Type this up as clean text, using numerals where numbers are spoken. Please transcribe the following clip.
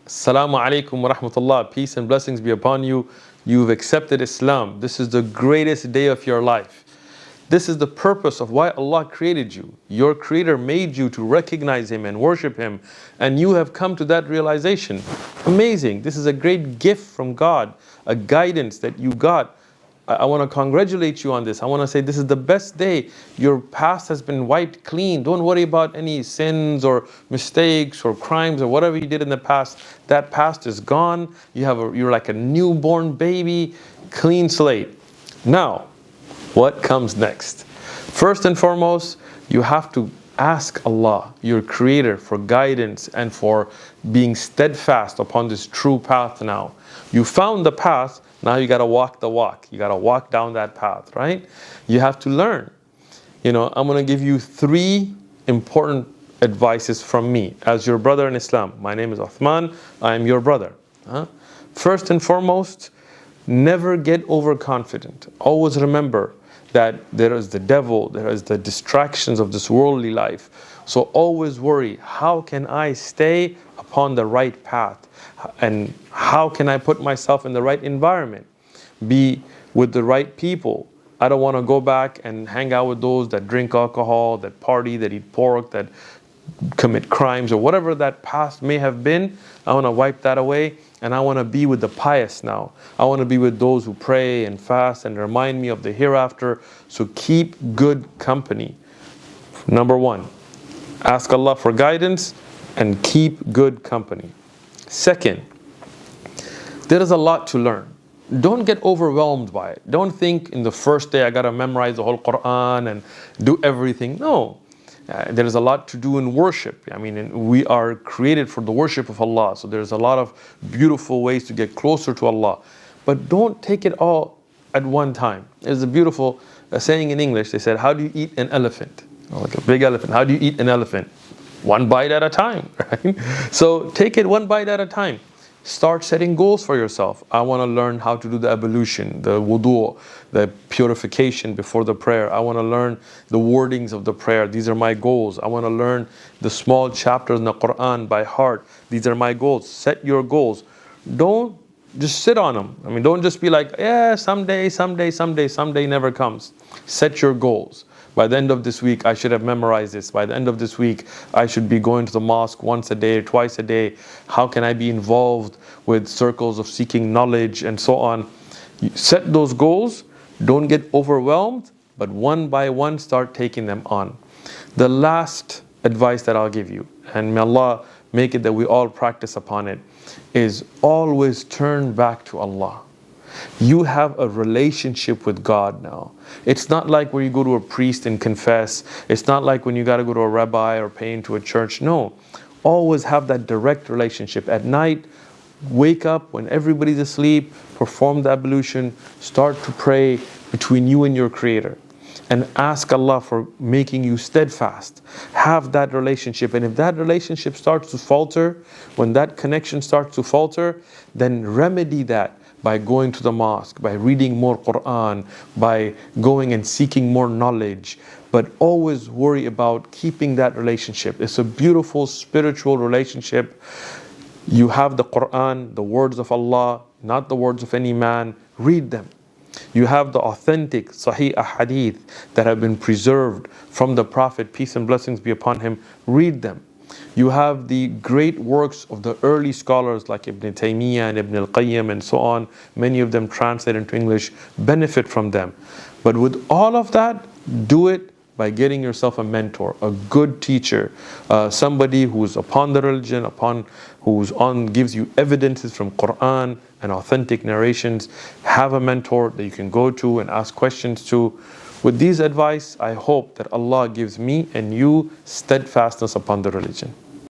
Assalamu alaikum wa rahmatullah. Peace and blessings be upon you. You've accepted Islam. This is the greatest day of your life. This is the purpose of why Allah created you. Your Creator made you to recognize Him and worship Him, and you have come to that realization. Amazing. This is a great gift from God, a guidance that you got. I want to congratulate you on this. I want to say this is the best day. Your past has been wiped clean. Don't worry about any sins or mistakes or crimes or whatever you did in the past. That past is gone. You're like a newborn baby, clean slate. Now, what comes next? First and foremost, you have to ask Allah, your Creator, for guidance and for being steadfast upon this true path now. You found the path, now you got to walk the walk. You got to walk down that path, right? You have to learn. I'm going to give you 3 important advices from me as your brother in Islam. My name is Uthman. I am your brother. First and foremost, never get overconfident. Always remember that there is the devil, there is the distractions of this worldly life. So always worry, how can I stay upon the right path? And how can I put myself in the right environment? Be with the right people. I don't want to go back and hang out with those that drink alcohol, that party, that eat pork, that commit crimes, or whatever that past may have been. I want to wipe that away, and I want to be with the pious now. I want to be with those who pray and fast and remind me of the hereafter. So keep good company. Number 1, ask Allah for guidance and keep good company. Second, there is a lot to learn. Don't get overwhelmed by it. Don't think in the first day I got to memorize the whole Quran and do everything. No. There is a lot to do in worship. We are created for the worship of Allah. So there's a lot of beautiful ways to get closer to Allah. But don't take it all at one time. There's a beautiful saying in English. They said, how do you eat an elephant? Like a big elephant. How do you eat an elephant? One bite at a time, right? So take it one bite at a time. Start setting goals for yourself. I want to learn how to do the ablution, the wudu, the purification before the prayer. I want to learn the wordings of the prayer. These are my goals. I want to learn the small chapters in the Quran by heart. These are my goals. Set your goals. Don't just sit on them. Don't just be like, yeah, someday never comes. Set your goals. By the end of this week, I should have memorized this. By the end of this week, I should be going to the mosque once a day, twice a day. How can I be involved with circles of seeking knowledge and so on? You set those goals. Don't get overwhelmed, but one by one, start taking them on. The last advice that I'll give you, and may Allah make it that we all practice upon it, is always turn back to Allah. You have a relationship with God now. It's not like where you go to a priest and confess. It's not like when you got to go to a rabbi or pay into a church. No. Always have that direct relationship. At night, wake up when everybody's asleep, perform the ablution, start to pray between you and your Creator. And ask Allah for making you steadfast. Have that relationship. And if that relationship starts to falter, when that connection starts to falter, then remedy that by going to the mosque, by reading more Quran, by going and seeking more knowledge. But always worry about keeping that relationship. It's a beautiful spiritual relationship. You have the Quran, the words of Allah, not the words of any man. Read them. You have the authentic Sahih Ahadith that have been preserved from the Prophet, peace and blessings be upon him. Read them. You have the great works of the early scholars like Ibn Taymiyyah and Ibn al-Qayyim and so on. Many of them translated into English. Benefit from them. But with all of that, do it by getting yourself a mentor, a good teacher, somebody who's upon the religion, gives you evidences from Quran and authentic narrations. Have a mentor that you can go to and ask questions to. With these advice, I hope that Allah gives me and you steadfastness upon the religion.